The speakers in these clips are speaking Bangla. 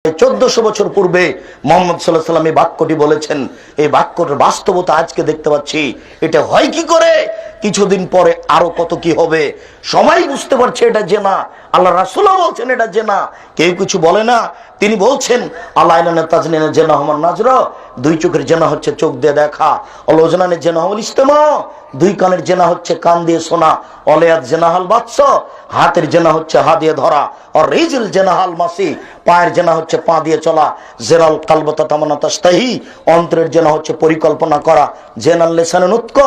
1400 বছর পূর্বে মুহাম্মদ সাল্লাল্লাহু আলাইহি ওয়াসাল্লাম এই বাক্যটি বলেছেন। এই বাক্যটার বাস্তবতা আজকে দেখতে পাচ্ছি। এটা হয় কি করে, কিছুদিন পরে আরো কত কি হবে, সবাই বুঝতে পারছে এটা জেনা। আল্লাহ রাসূলও বলছেন এটা জেনা, কেউ কিছু বলে না। তিনি বলছেন আল্লাহ ইলানা তাজনিনা জেনা হুমান নাজরা, দুই চোখের জেনা হচ্ছে চোখ দিয়ে দেখা। অলজনানের জেনা হল ইস্তেমা, দুই কানের জেনা হচ্ছে কান দিয়ে শোনা। অলিয়াত জেনা হাল বাদশ, হাতের জেনা হচ্ছে হাত দিয়ে ধরা। আর রিজল জেনা হাল মাসি, পায়ের জেনা হচ্ছে পা দিয়ে চলা। জেরাল কালবতা তামানা তাস্তাহি, অন্তরের জেনা হচ্ছে পরিকল্পনা করা। জেনাল লিসানে নুতক,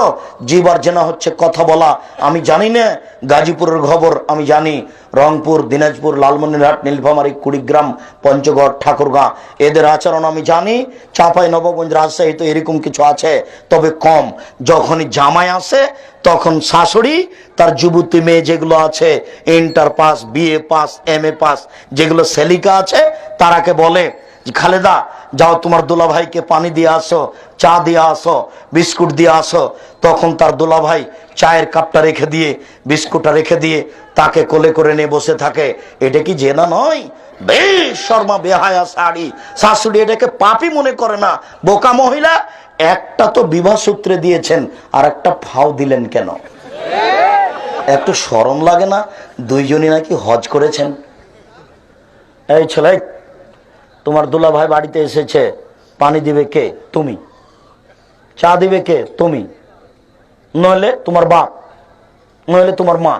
জিহ্বার জেনা হচ্ছে কথা বলা। আমি জানি না গাজীপুরের খবর, আমি জানি রংপুর, দিনাজপুর, লালমনিরহাট, নীলফামারী, কুড়িগ্রাম, পঞ্চগড়, ঠাকুরগাঁ এদের আচরণ আমি জানি। চাঁপাই নবাবগঞ্জ, রাজশাহী তো এরকম কিছু আছে, তবে কম। যখনই জামাই আসে তখন শাশুড়ি তার যুবতী মেয়ে যেগুলো আছে, inter pass, BA pass, MA pass, যেগুলো সেলিকা আছে, তারাকে বলে খালেদা যাও তোমার দুলাভাইকে পানি দিয়ে আসো, চা দিয়ে আসো, বিস্কুট দিয়ে আসো। তখন তার দুলাভাই চায়ের কাপটা রেখে দিয়ে, বিস্কুটটা রেখে দিয়ে তাকে কোলে করে নিয়ে বসে থাকে। এটা কি জেনা নয়? বেশ শর্মা বেহায়া শাড়ি শাশুড়ি এটাকে পাপই মনে করে না। বোকা মহিলা, একটা তো বিবাহ সূত্রে দিয়েছেন, আর একটা ফাও দিলেন কেন? একটু শরম লাগে না? দুইজনই নাকি হজ করেছেন। এই ছেলে, তোমার দুলাভাই বাড়িতে এসেছে, পানি দিবে কে? তুমি। চা দিবে কে? তুমি। নইলে তোমার বাপ, নইলে তোমার মা।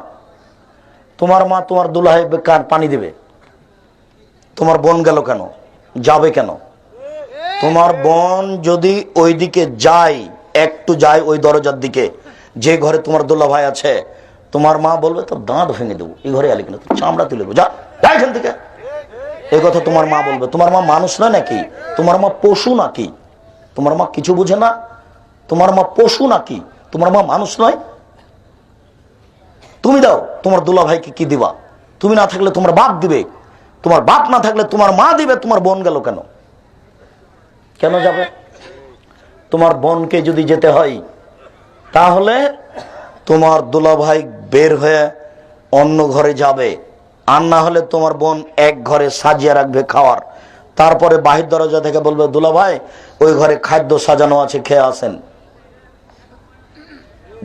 তোমার মা তোমার দুলাভাই পানি দিবে, তোমার বোন গেল কেন? যাবে কেন? তোমার বোন যদি ওইদিকে যায়, একটু যায় ওই দরজার দিকে, যে ঘরে তোমার দুলাভাই আছে, তোমার মা বলবে তো দাঁত ভেঙে দেবো, এই ঘরে আলি কিনা, তো চামড়া তুলে দেবো, যা এখান থেকে। এই কথা তোমার মা বলবে। তোমার মা মানুষ নয় নাকি? তোমার মা পশু নাকি? তোমার মা কিছু বুঝে না? তোমার মা পশু নাকি? তোমার মা মানুষ নয়? তুমি দাও, তোমার দুলাভাইকে কি দিবা? তুমি না থাকলে তোমার বাপ দিবে, তোমার বাপ না থাকলে তোমার মা দিবে। তোমার বোন গেল কেন? কেন যাবে? তোমার বোনকে যদি যেতে হয়, তাহলে তোমার দুলাভাই বের হয়ে অন্য ঘরে যাবে, আর না হলে তোমার বোন এক ঘরে সাজিয়ে রাখবে খাওয়ার। তারপরে বাহির দরজা থেকে বলবে দুলাভাই ওই ঘরে খাদ্য সাজানো আছে, খেয়ে আসেন।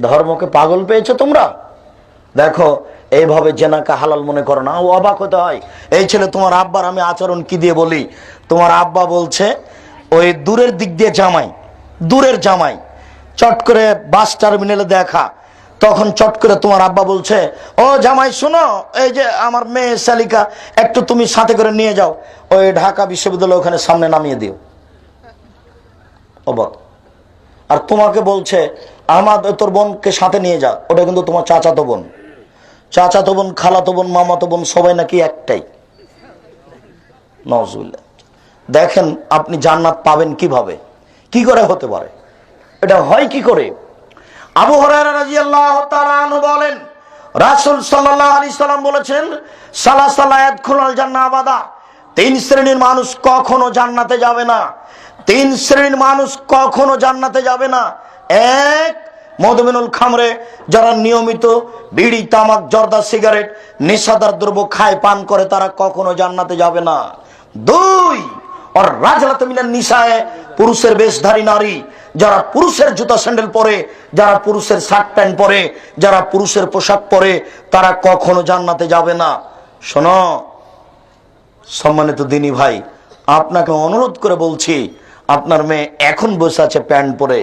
ধর্মকে পাগল পেয়েছো তোমরা? দেখো, এইভাবে জেনাকে হালাল মনে করো না, ও অবাক হতে হয়। এই ছেলে, তোমার আব্বার আমি আচরণ কি দিয়ে বলি। তোমার আব্বা বলছে ওই দূরের দিক দিয়ে জামাই, দূরের জামাই চট করে বাস টার্মিনালে দেখা, তখন চট করে তোমার আব্বা বলছে ও জামাই শোনো, এই যে আমার মেয়ে শালিকা, একটু তুমি সাথে করে নিয়ে যাও, ওই ঢাকা বিশ্ববিদ্যালয় ওখানে সামনে নামিয়ে দিও। অবাক। আর তোমাকে বলছে আমার তোর বোনকে সাথে নিয়ে যা, ওটা কিন্তু তোমার চাচাতো বোন। চাচাতো বোন, খালাতো বোন, মামাতো বোন সবাই নাকি একটাই। নজরুল্লাহ। দেখেন আপনি জান্নাত পাবেন কিভাবে, কি করে হতে পারে, এটা হয় কি করে? আবু হুরায়রা রাদিয়াল্লাহু তাআলা আনহু বলেন রাসূল সাল্লাল্লাহু আলাইহি সাল্লাম বলেছেন সালাসা লা ইয়াদখুলুল জান্নাহ আবাদা, তিন শ্রেণীর মানুষ কখনো জান্নাতে যাবে না। তিন শ্রেণীর মানুষ কখনো জান্নাতে যাবে না। এক, মদমিনুল খামরে, যারা নিয়মিত বিড়ি, তামাক, জর্দা, সিগারেট, নেশাদার দ্রব্য খায়, পান করে, তারা কখনো জান্নাতে যাবে না। দুই, আর রাজলাত মিনান নিসায়ে, পুরুষের বেশধারী নারী, যারা পুরুষের জুতা স্যান্ডেল পরে, যারা পুরুষের শার্ট প্যান্ট পরে, যারা পুরুষের পোশাক পরে, তারা কখনো জান্নাতে যাবে না। শোনো সম্মানিত দিনী ভাই, আপনাকে অনুরোধ করে বলছি, আপনার মেয়ে এখন বসে আছে প্যান্ট পরে,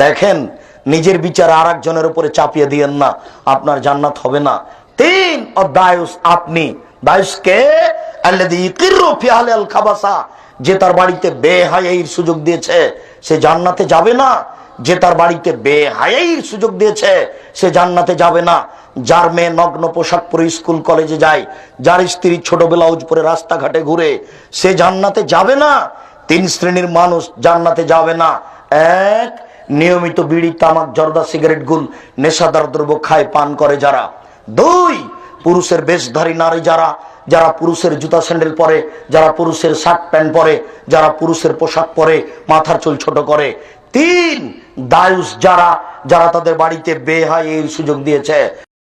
দেখেন নিজের বিচার আর একজনের উপরে চাপিয়ে দিয়েন না, আপনার জান্নাত হবে না। তিন, দায়ুস, আপনি দায়ুসকে আল্লাযী ইকিরু ফি আহলিল খাবাসা, যে তার বাড়িতে বেহায়াইর সুযোগ দিয়েছে সে জান্নাতে যাবে না। যে তার বাড়িতে বেহায়াইর সুযোগ দিয়েছে সে জান্নাতে যাবে না। যার মেয়ে নগ্ন পোশাক পরে স্কুল কলেজে যায়, যার স্ত্রী ছোট ব্লাউজ পরে রাস্তাঘাটে ঘুরে, সে জান্নাতে যাবে না। তিন শ্রেণীর মানুষ জান্নাতে যাবে না। এক, নিয়মিত বিড়ি, তামাক, জর্দা, সিগারেট, গুল, নেশাদার দ্রব্য খায়, পান করে যারা। দুই, পুরুষের বেশধারী নারী, যারা যারা পুরুষের জুতা স্যান্ডেল পরে, যারা পুরুষের শার্ট প্যান্ট পরে, যারা পুরুষের পোশাক পরে, মাথার চুল ছোট করে। তিন, দায়ুস, যারা যারা তাদের বাড়িতে বেহায়াইর সুযোগ দিয়েছে